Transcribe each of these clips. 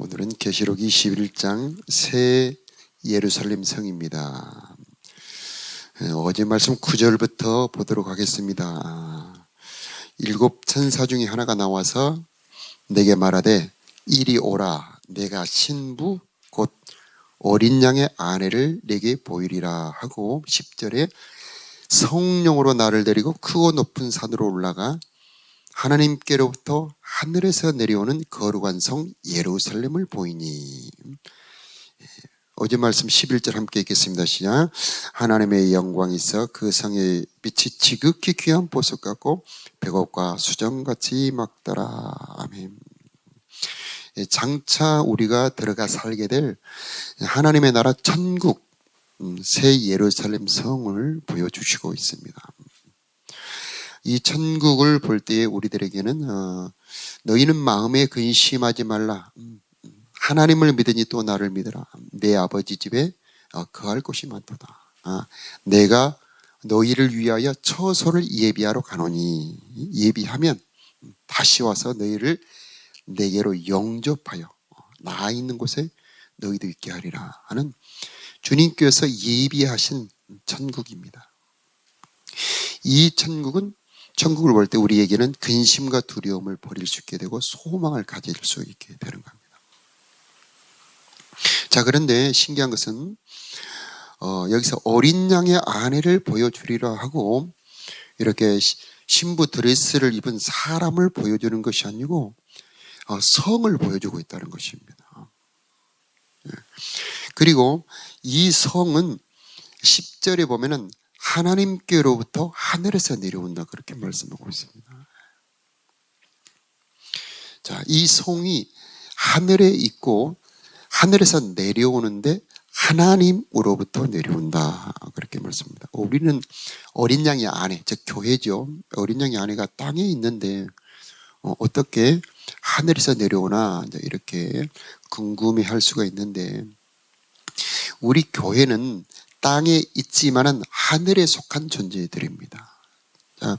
오늘은 계시록 21장 새 예루살렘 성입니다. 어제 말씀 9절부터 보도록 하겠습니다. 7 천사 중에 하나가 나와서 내게 말하되 이리 오라, 내가 신부 곧 어린 양의 아내를 내게 보이리라 하고 10절에 성령으로 나를 데리고 크고 높은 산으로 올라가 하나님께로부터 하늘에서 내려오는 거룩한 성 예루살렘을 보이니. 어제 말씀 11절 함께 읽겠습니다. 시작. 하나님의 영광이 있어 그 성의 빛이 지극히 귀한 보석 같고 백옥과 수정같이 막더라. 아멘. 장차 우리가 들어가 살게 될 하나님의 나라 천국 새 예루살렘 성을 보여주시고 있습니다. 이 천국을 볼 때에 우리들에게는 너희는 마음에 근심하지 말라. 하나님을 믿으니 또 나를 믿으라. 내 아버지 집에 거할 곳이 많도다. 내가 너희를 위하여 처소를 예비하러 가노니 예비하면 다시 와서 너희를 내게로 영접하여 나 있는 곳에 너희도 있게 하리라 하는 주님께서 예비하신 천국입니다. 이 천국을 볼 때 우리에게는 근심과 두려움을 버릴 수 있게 되고 소망을 가질 수 있게 되는 겁니다. 자, 그런데 신기한 것은 여기서 어린 양의 아내를 보여주리라 하고 이렇게 신부 드레스를 입은 사람을 보여주는 것이 아니고 성을 보여주고 있다는 것입니다. 그리고 이 성은 10절에 보면은 하나님께로부터 하늘에서 내려온다 그렇게 말씀하고 있습니다. 자, 이 성이 하늘에 있고 하늘에서 내려오는데 하나님으로부터 내려온다 그렇게 말씀합니다. 우리는 어린 양의 아내, 즉 교회죠. 어린 양의 아내가 땅에 있는데 어떻게 하늘에서 내려오나 이렇게 궁금해할 수가 있는데 우리 교회는 땅에 있지만은 하늘에 속한 존재들입니다. 자,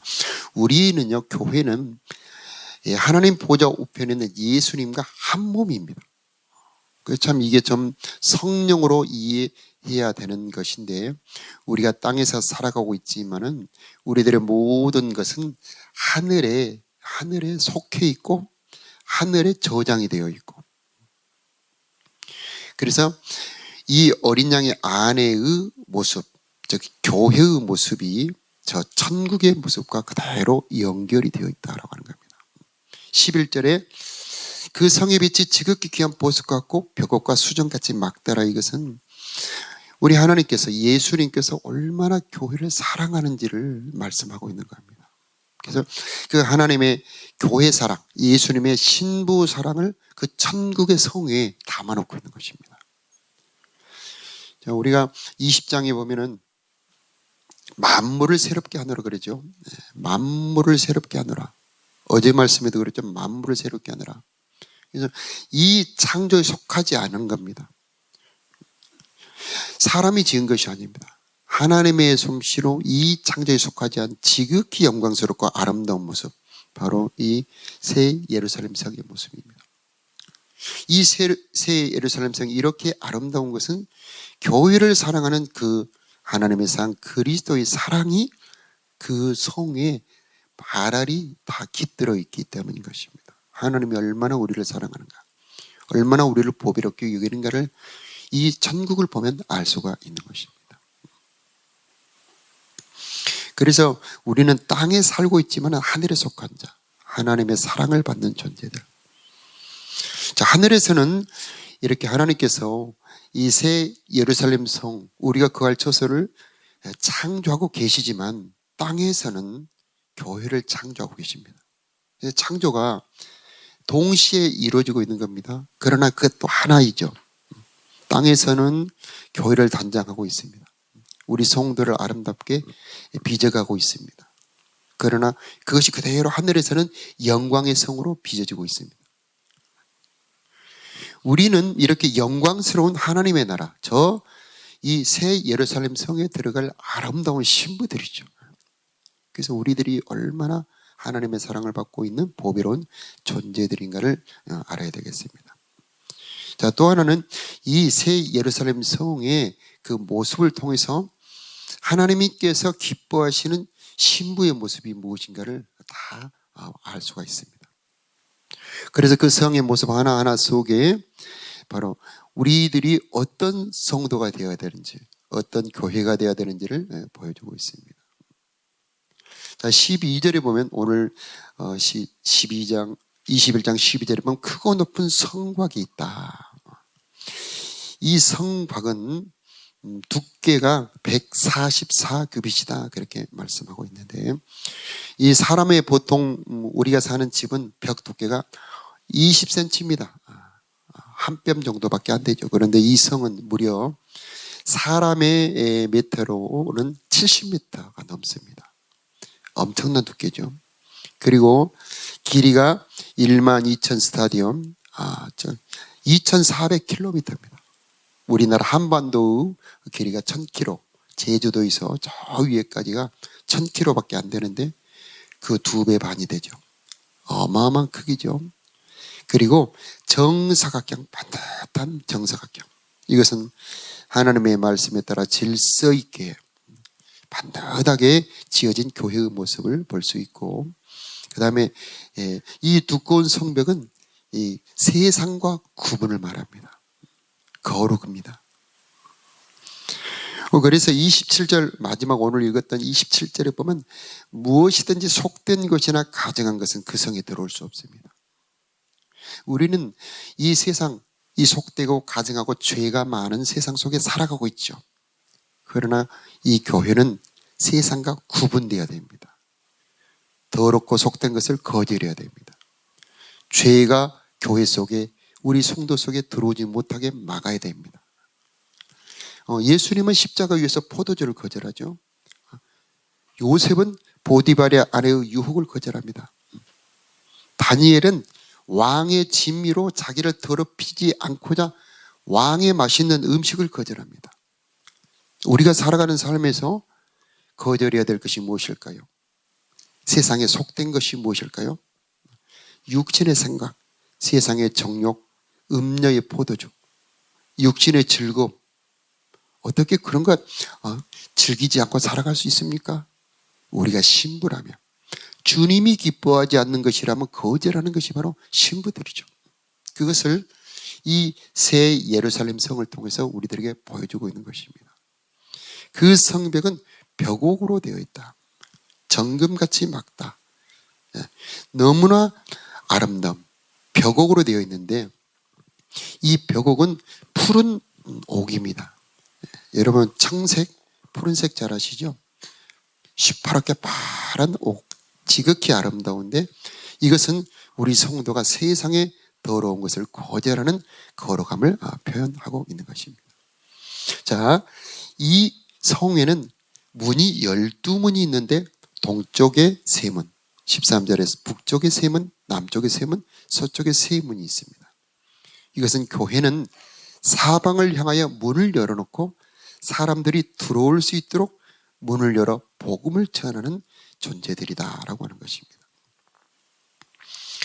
우리는요, 교회는 하나님 보좌 우편에 있는 예수님과 한 몸입니다. 참 이게 좀 성령으로 이해해야 되는 것인데 우리가 땅에서 살아가고 있지만은 우리들의 모든 것은 하늘에 속해 있고 하늘에 저장이 되어 있고 그래서 이 어린 양의 아내의 모습, 즉 교회의 모습이 저 천국의 모습과 그대로 연결이 되어 있다라고 하는 겁니다. 11절에 그 성의 빛이 지극히 귀한 보석 같고 벽옥과 수정같이 막더라. 이것은 우리 하나님께서 예수님께서 얼마나 교회를 사랑하는지를 말씀하고 있는 겁니다. 그래서 그 하나님의 교회 사랑, 예수님의 신부 사랑을 그 천국의 성에 담아놓고 있는 것입니다. 자, 우리가 20장에 보면은 만물을 새롭게 하노라 그러죠. 만물을 새롭게 하노라. 어제 말씀에도 그랬죠. 만물을 새롭게 하노라. 그래서 이 창조에 속하지 않은 겁니다. 사람이 지은 것이 아닙니다. 하나님의 솜씨로 이 창조에 속하지 않은 지극히 영광스럽고 아름다운 모습, 바로 이 새 예루살렘 성의 모습입니다. 이 새 예루살렘 성이 이렇게 아름다운 것은 교회를 사랑하는 그 하나님의 사랑, 그리스도의 사랑이 그 성에 발알이 다 깃들어 있기 때문인 것입니다. 하나님이 얼마나 우리를 사랑하는가, 얼마나 우리를 보배롭게 여기는가를 이 천국을 보면 알 수가 있는 것입니다. 그래서 우리는 땅에 살고 있지만 하늘에 속한 자, 하나님의 사랑을 받는 존재들. 자, 하늘에서는 이렇게 하나님께서 이 새 예루살렘 성, 우리가 거할 처소를 창조하고 계시지만 땅에서는 교회를 창조하고 계십니다. 창조가 동시에 이루어지고 있는 겁니다. 그러나 그것도 하나이죠. 땅에서는 교회를 단장하고 있습니다. 우리 성도를 아름답게 빚어가고 있습니다. 그러나 그것이 그대로 하늘에서는 영광의 성으로 빚어지고 있습니다. 우리는 이렇게 영광스러운 하나님의 나라, 이 새 예루살렘 성에 들어갈 아름다운 신부들이죠. 그래서 우리들이 얼마나 하나님의 사랑을 받고 있는 보배로운 존재들인가를 알아야 되겠습니다. 자, 또 하나는 이 새 예루살렘 성의 그 모습을 통해서 하나님께서 기뻐하시는 신부의 모습이 무엇인가를 다 알 수가 있습니다. 그래서 그 성의 모습 하나하나 속에 바로 우리들이 어떤 성도가 되어야 되는지, 어떤 교회가 되어야 되는지를 보여주고 있습니다. 자, 12절에 보면 오늘 12장, 21장 12절에 보면 크고 높은 성곽이 있다. 이 성곽은 두께가 144규빗이다 그렇게 말씀하고 있는데, 이 사람의 보통 우리가 사는 집은 벽 두께가 20cm입니다. 한 뼘 정도밖에 안 되죠. 그런데 이 성은 무려 사람의 미터로는 70m가 넘습니다. 엄청난 두께죠. 그리고 길이가 12,000 스타디움, 2,400km입니다. 우리나라 한반도의 길이가 1,000km, 제주도에서 저 위에까지가 1,000km밖에 안 되는데 그 2배 반이 되죠. 어마어마한 크기죠. 그리고 정사각형, 반듯한 정사각형. 이것은 하나님의 말씀에 따라 질서 있게 반듯하게 지어진 교회의 모습을 볼 수 있고, 그 다음에 이 두꺼운 성벽은 이 세상과 구분을 말합니다. 거룩입니다. 그래서 27절 마지막 오늘 읽었던 27절에 보면 무엇이든지 속된 것이나 가증한 것은 그 성에 들어올 수 없습니다. 우리는 이 세상, 이 속되고 가증하고 죄가 많은 세상 속에 살아가고 있죠. 그러나 이 교회는 세상과 구분되어야 됩니다. 더럽고 속된 것을 거절해야 됩니다. 죄가 교회 속에, 우리 성도 속에 들어오지 못하게 막아야 됩니다. 예수님은 십자가 위에서 포도주를 거절하죠. 요셉은 보디발의 아내의 유혹을 거절합니다. 다니엘은 왕의 진미로 자기를 더럽히지 않고자 왕의 맛있는 음식을 거절합니다. 우리가 살아가는 삶에서 거절해야 될 것이 무엇일까요? 세상에 속된 것이 무엇일까요? 육신의 생각, 세상의 정욕, 음녀의 포도주, 육신의 즐거움. 어떻게 그런 것 즐기지 않고 살아갈 수 있습니까? 우리가 신부라면, 주님이 기뻐하지 않는 것이라면 거절하는 것이 바로 신부들이죠. 그것을 이 새 예루살렘 성을 통해서 우리들에게 보여주고 있는 것입니다. 그 성벽은 벽옥으로 되어 있다. 정금같이 막다. 너무나 아름다운 벽옥으로 되어 있는데, 이 벽옥은 푸른 옥입니다. 여러분 청색, 푸른색 잘 아시죠? 시퍼렇게 파란 옥, 지극히 아름다운데 이것은 우리 성도가 세상에 더러운 것을 거절하는 거룩함을 표현하고 있는 것입니다. 자, 이 성에는 문이 12문이 있는데 동쪽에 3문, 13절에서 북쪽에 3문, 남쪽에 3문, 서쪽에 3문이 있습니다. 이것은 교회는 사방을 향하여 문을 열어놓고 사람들이 들어올 수 있도록 문을 열어 복음을 전하는 존재들이다라고 하는 것입니다.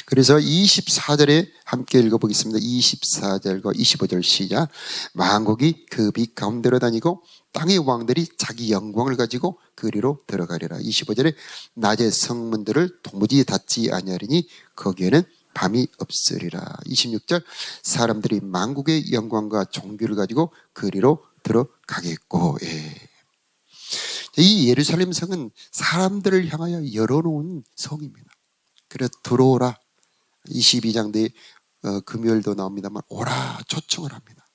그래서 24절에 함께 읽어보겠습니다. 24절과 25절 시작. 만국이 그 빛 가운데로 다니고 땅의 왕들이 자기 영광을 가지고 그리로 들어가리라. 25절에 낮의 성문들을 도무지 닫지 아니하리니 거기에는 밤이 없으리라. 26절 사람들이 만국의 영광과 종교를 가지고 그리로 들어가겠고. 이 예루살렘 성은 사람들을 향하여 열어놓은 성입니다. 그래서 들어오라. 22장 뒤에 금요일도 나옵니다만 오라 초청을 합니다.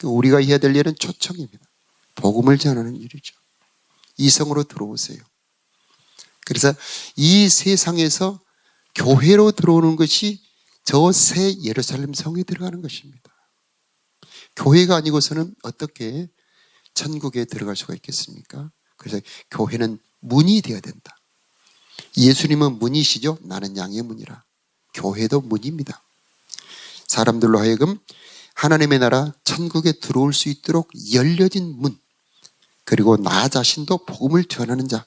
우리가 해야 될 일은 초청입니다. 복음을 전하는 일이죠. 이 성으로 들어오세요. 그래서 이 세상에서 교회로 들어오는 것이 저 새 예루살렘 성에 들어가는 것입니다. 교회가 아니고서는 어떻게 천국에 들어갈 수가 있겠습니까? 그래서 교회는 문이 되어야 된다. 예수님은 문이시죠? 나는 양의 문이라. 교회도 문입니다. 사람들로 하여금 하나님의 나라 천국에 들어올 수 있도록 열려진 문, 그리고 나 자신도 복음을 전하는 자,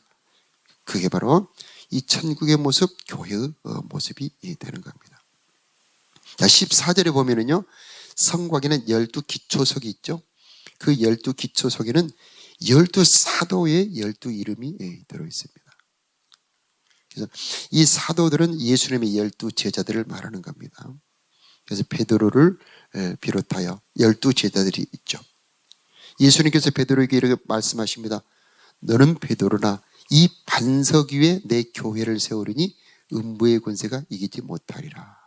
그게 바로 이 천국의 모습, 교회의 모습이 되는 겁니다. 자, 14절에 보면은요, 성곽에는 12기초석이 있죠. 그 12기초석에는 12사도의 12이름이 들어있습니다. 그래서 이 사도들은 예수님의 12제자들을 말하는 겁니다. 그래서 베드로를 비롯하여 12제자들이 있죠. 예수님께서 베드로에게 이렇게 말씀하십니다. 너는 베드로나 이 반석 위에 내 교회를 세우리니 음부의 권세가 이기지 못하리라.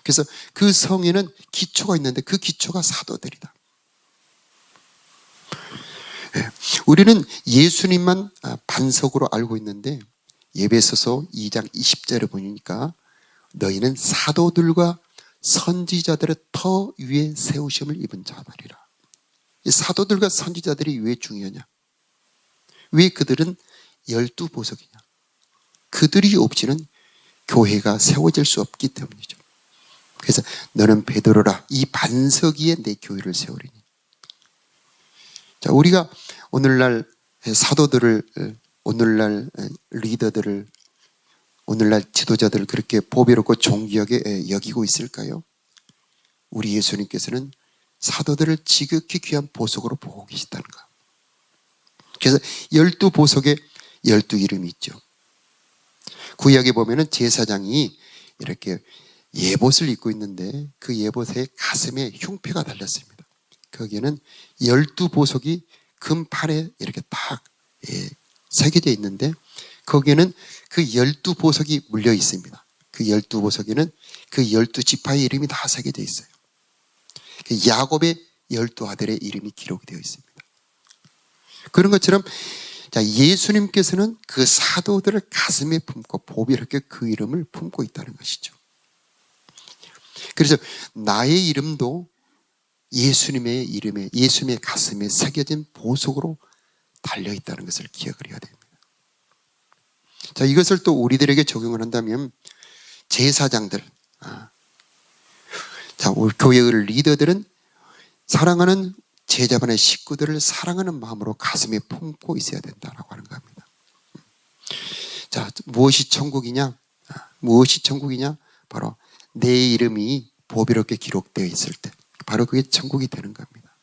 그래서 그 성에는 기초가 있는데 그 기초가 사도들이다. 우리는 예수님만 반석으로 알고 있는데 에베소서 2장 20절에 보니까 너희는 사도들과 선지자들의 터 위에 세우심을 입은 자들이라. 이 사도들과 선지자들이 왜 중요하냐? 왜 그들은 12보석이냐? 그들이 없이는 교회가 세워질 수 없기 때문이죠. 그래서 너는 베드로라 이 반석 위에 내 교회를 세우리니. 자, 우리가 오늘날 사도들을, 오늘날 리더들을, 오늘날 지도자들을 그렇게 보배롭고 존귀하게 여기고 있을까요? 우리 예수님께서는 사도들을 지극히 귀한 보석으로 보고 계시다는 것. 그래서 12보석에 12이름이 있죠. 구약에 보면은 제사장이 이렇게 예봇을 입고 있는데 그 예봇의 가슴에 흉패가 달렸습니다. 거기에는 12보석이 금판에 이렇게 딱 새겨져 있는데 거기에는 그 12보석이 물려 있습니다. 그 12보석에는 그 12지파의 이름이 다 새겨져 있어요. 야곱의 12아들의 이름이 기록이 되어 있습니다. 그런 것처럼 예수님께서는 그 사도들을 가슴에 품고 보배롭게 그 이름을 품고 있다는 것이죠. 그래서 나의 이름도 예수님의 이름에, 예수님의 가슴에 새겨진 보석으로 달려있다는 것을 기억을 해야 됩니다. 자, 이것을 또 우리들에게 적용을 한다면 제사장들, 자, 우리 교회의 리더들은 사랑하는 제자반의 식구들을 사랑하는 마음으로 가슴에 품고 있어야 된다고 하는 겁니다. 자, 무엇이 천국이냐? 무엇이 천국이냐? 바로 내 이름이 보배롭게 기록되어 있을 때 바로 그게 천국이 되는 겁니다.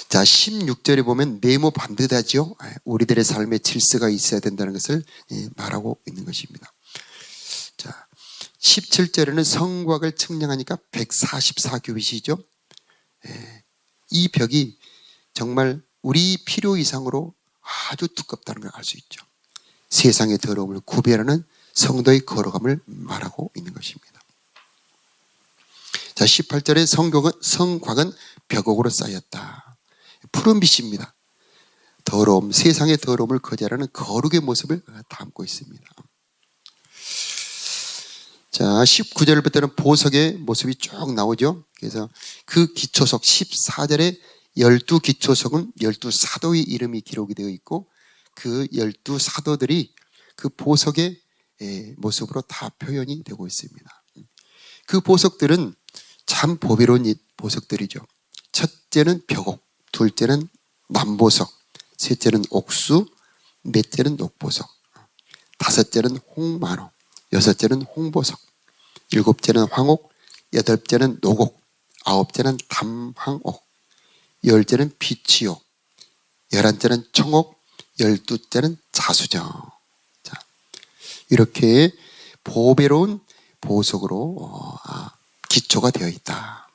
자, 16절에 보면 네모 반듯하죠. 우리들의 삶에 질서가 있어야 된다는 것을 말하고 있는 것입니다. 자, 17절에는 성곽을 측량하니까 144규빗이죠. 이 벽이 정말 우리 필요 이상으로 아주 두껍다는 걸 알 수 있죠. 세상의 더러움을 구별하는 성도의 거룩함을 말하고 있는 것입니다. 자, 18절에 성곽은 벽옥으로 쌓였다. 푸른 빛입니다. 더러움, 세상의 더러움을 거절하는 거룩의 모습을 담고 있습니다. 자, 19절부터는 보석의 모습이 쭉 나오죠. 그래서 그 기초석 14절에 12기초석은 12사도의 이름이 기록이 되어 있고 그 12사도들이 그 보석의 모습으로 다 표현이 되고 있습니다. 그 보석들은 참 보배로운 보석들이죠. 첫째는 벽옥, 둘째는 남보석, 셋째는 옥수, 넷째는 녹보석, 다섯째는 홍만호, 여섯째는 홍보석, 일곱째는 황옥, 여덟째는 노곡, 아홉째는 담황옥, 열째는 비치옥, 11째는 청옥, 12째는 자수정. 자, 이렇게 보배로운 보석으로 기초가 되어 있다.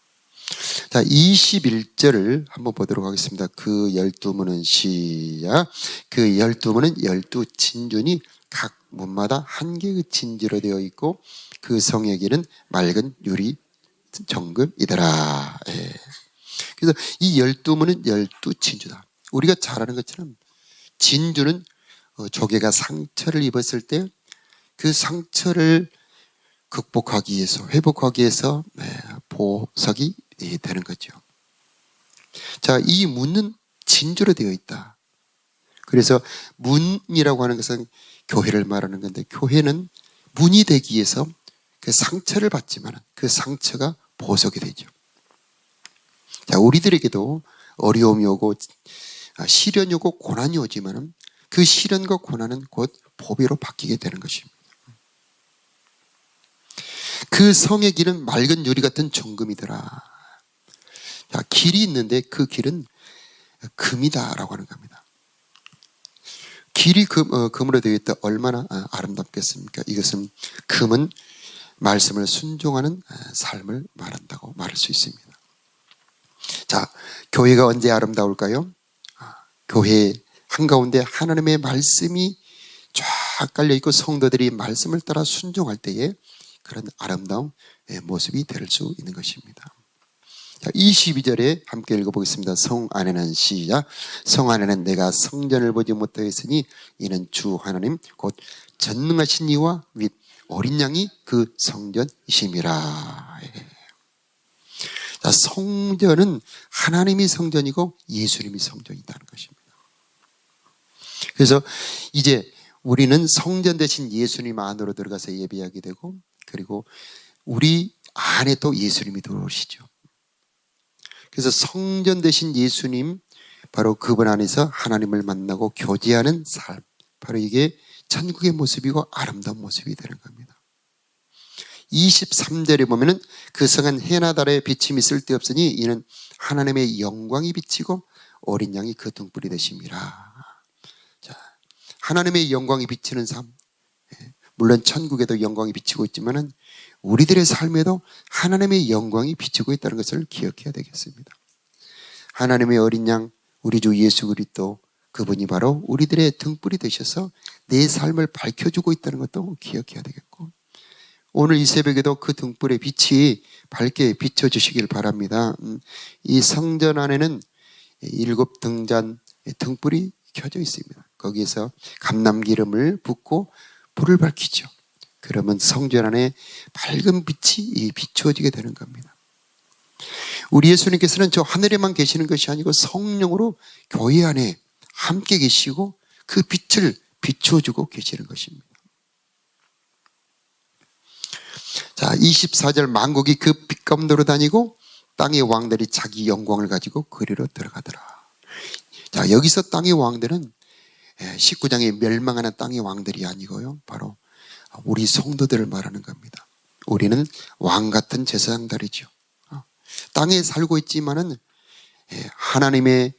자, 21절을 한번 보도록 하겠습니다. 그 12문은 시작. 그 12문은 12진준이 각 문마다 한 개의 진주로 되어 있고 그 성의 길은 맑은 유리 정금이더라. 그래서 이 12문은 12진주다. 우리가 잘 아는 것처럼 진주는 조개가 상처를 입었을 때 그 상처를 극복하기 위해서, 회복하기 위해서 보석이 되는 거죠. 자, 이 문은 진주로 되어 있다. 그래서 문이라고 하는 것은 교회를 말하는 건데 교회는 문이 되기 위해서 그 상처를 받지만 그 상처가 보석이 되죠. 자, 우리들에게도 어려움이 오고 시련이 오고 고난이 오지만 그 시련과 고난은 곧 보배로 바뀌게 되는 것입니다. 그 성의 길은 맑은 유리 같은 정금이더라. 자, 길이 있는데 그 길은 금이다라고 하는 겁니다. 길이 금으로 되어 있다. 얼마나 아름답겠습니까? 이것은 금은 말씀을 순종하는 삶을 말한다고 말할 수 있습니다. 자, 교회가 언제 아름다울까요? 교회 한가운데 하나님의 말씀이 쫙 깔려있고 성도들이 말씀을 따라 순종할 때에 그런 아름다운 모습이 될 수 있는 것입니다. 자, 22절에 함께 읽어보겠습니다. 성 안에는 시작. 성 안에는 내가 성전을 보지 못하였으니 이는 주 하나님 곧 전능하신 이와 및 어린 양이 그 성전이심이라. 자, 성전은 하나님이 성전이고 예수님이 성전이라는 것입니다. 그래서 이제 우리는 성전 대신 예수님 안으로 들어가서 예배하게 되고, 그리고 우리 안에 또 예수님이 들어오시죠. 그래서 성전 대신 예수님, 바로 그분 안에서 하나님을 만나고 교제하는 삶, 바로 이게 천국의 모습이고 아름다운 모습이 되는 겁니다. 23절에 보면은 그 성은 해나 달에 비침이 쓸데없으니 이는 하나님의 영광이 비치고 어린 양이 그 등불이 되심이라. 자, 하나님의 영광이 비치는 삶, 물론 천국에도 영광이 비치고 있지만은 우리들의 삶에도 하나님의 영광이 비치고 있다는 것을 기억해야 되겠습니다. 하나님의 어린 양, 우리 주 예수 그리스도, 그분이 바로 우리들의 등불이 되셔서 내 삶을 밝혀주고 있다는 것도 기억해야 되겠고, 오늘 이 새벽에도 그 등불의 빛이 밝게 비춰주시길 바랍니다. 이 성전 안에는 7등잔 등불이 켜져 있습니다. 거기에서 감람기름을 붓고 불을 밝히죠. 그러면 성전 안에 밝은 빛이 비추어지게 되는 겁니다. 우리 예수님께서는 저 하늘에만 계시는 것이 아니고 성령으로 교회 안에 함께 계시고 그 빛을 비추어주고 계시는 것입니다. 자, 24절 만국이 그 빛 가운데로 다니고 땅의 왕들이 자기 영광을 가지고 그리로 들어가더라. 자, 여기서 땅의 왕들은 19장에 멸망하는 땅의 왕들이 아니고요, 바로 우리 성도들을 말하는 겁니다. 우리는 왕 같은 제사장들이죠. 땅에 살고 있지만은 하나님의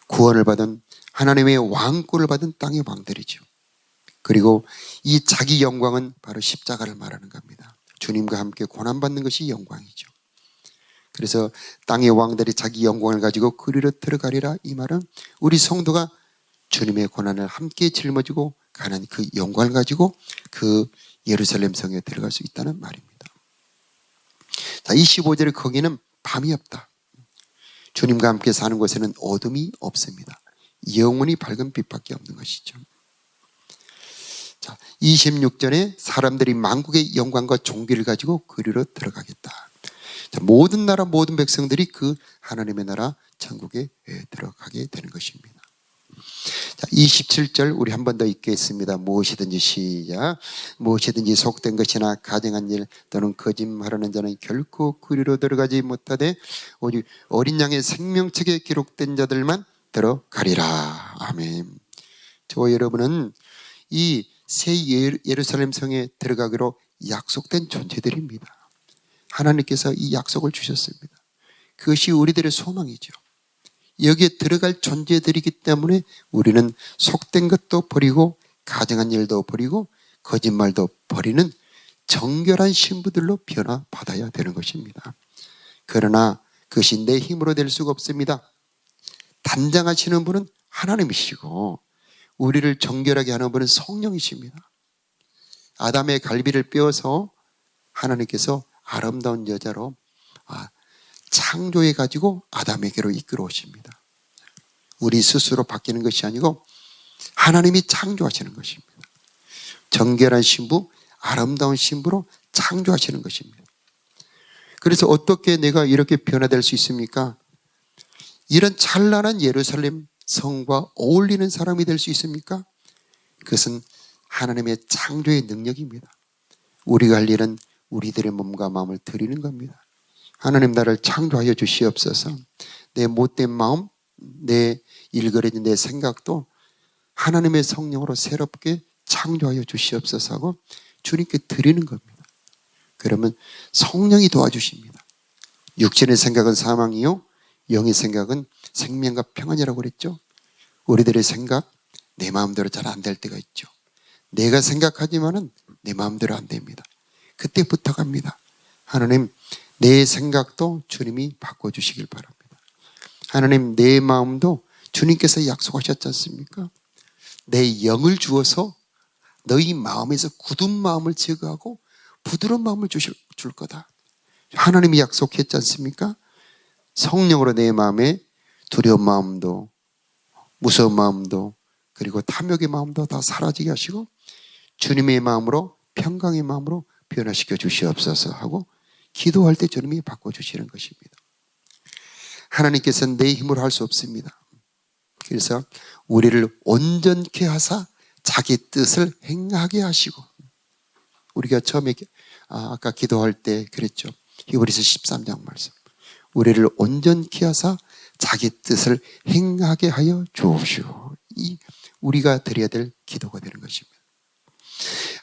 구원을 받은, 하나님의 왕권을 받은 땅의 왕들이죠. 그리고 이 자기 영광은 바로 십자가를 말하는 겁니다. 주님과 함께 고난받는 것이 영광이죠. 그래서 땅의 왕들이 자기 영광을 가지고 그리로 들어가리라. 이 말은 우리 성도가 주님의 고난을 함께 짊어지고 가는 그 영광을 가지고 그 예루살렘 성에 들어갈 수 있다는 말입니다. 자, 25절에 거기는 밤이 없다. 주님과 함께 사는 곳에는 어둠이 없습니다. 영원히 밝은 빛밖에 없는 것이죠. 자, 26절에 사람들이 만국의 영광과 존귀를 가지고 그리로 들어가겠다. 자, 모든 나라 모든 백성들이 그 하나님의 나라 천국에 들어가게 되는 것입니다. 자, 27절 우리 한 번 더 읽겠습니다. 무엇이든지 시작. 무엇이든지 속된 것이나 가증한 일 또는 거짓말하는 자는 결코 그리로 들어가지 못하되 오직 어린 양의 생명책에 기록된 자들만 들어가리라. 아멘. 저와 여러분은 이 새 예루살렘 성에 들어가기로 약속된 존재들입니다. 하나님께서 이 약속을 주셨습니다. 그것이 우리들의 소망이죠. 여기에 들어갈 존재들이기 때문에 우리는 속된 것도 버리고 가증한 일도 버리고 거짓말도 버리는 정결한 신부들로 변화받아야 되는 것입니다. 그러나 그것이 내 힘으로 될 수가 없습니다. 단장하시는 분은 하나님이시고 우리를 정결하게 하는 분은 성령이십니다. 아담의 갈비를 빼어서 하나님께서 아름다운 여자로 창조해 가지고 아담에게로 이끌어 오십니다. 우리 스스로 바뀌는 것이 아니고 하나님이 창조하시는 것입니다. 정결한 신부, 아름다운 신부로 창조하시는 것입니다. 그래서 어떻게 내가 이렇게 변화될 수 있습니까? 이런 찬란한 예루살렘 성과 어울리는 사람이 될 수 있습니까? 그것은 하나님의 창조의 능력입니다. 우리가 할 일은 우리들의 몸과 마음을 드리는 겁니다. 하나님 나를 창조하여 주시옵소서. 내 못된 마음, 내 일그러진 내 생각도 하나님의 성령으로 새롭게 창조하여 주시옵소서 하고 주님께 드리는 겁니다. 그러면 성령이 도와주십니다. 육신의 생각은 사망이요 영의 생각은 생명과 평안이라고 그랬죠. 우리들의 생각 내 마음대로 잘 안 될 때가 있죠. 내가 생각하지만은 내 마음대로 안 됩니다. 그때 부탁합니다. 하나님, 내 생각도 주님이 바꿔주시길 바랍니다. 하나님, 내 마음도 주님께서 약속하셨지 않습니까? 내 영을 주어서 너희 마음에서 굳은 마음을 제거하고 부드러운 마음을 줄 거다. 하나님이 약속했지 않습니까? 성령으로 내 마음에 두려운 마음도 무서운 마음도 그리고 탐욕의 마음도 다 사라지게 하시고 주님의 마음으로 평강의 마음으로 변화시켜 주시옵소서 하고 기도할 때 주님이 바꿔주시는 것입니다. 하나님께서는 내 힘으로 할 수 없습니다. 그래서 우리를 온전케 하사 자기 뜻을 행하게 하시고 우리가 처음에 아까 기도할 때 그랬죠. 히브리서 13장 말씀. 우리를 온전케 하사 자기 뜻을 행하게 하여 주옵시오. 이 우리가 드려야 될 기도가 되는 것입니다.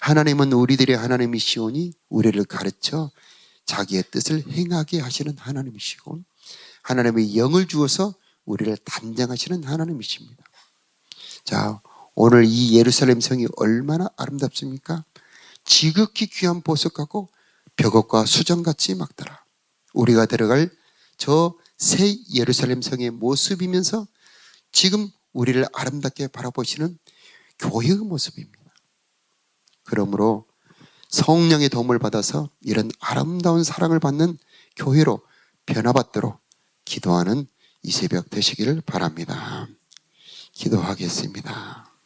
하나님은 우리들의 하나님이시오니 우리를 가르쳐 자기의 뜻을 행하게 하시는 하나님이시고 하나님의 영을 주어서 우리를 단장하시는 하나님이십니다. 자, 오늘 이 예루살렘 성이 얼마나 아름답습니까? 지극히 귀한 보석 같고 벽옥과 수정같이 막더라. 우리가 들어갈 저 새 예루살렘 성의 모습이면서 지금 우리를 아름답게 바라보시는 교회의 모습입니다. 그러므로 성령의 도움을 받아서 이런 아름다운 사랑을 받는 교회로 변화받도록 기도하는 이 새벽 되시기를 바랍니다. 기도하겠습니다.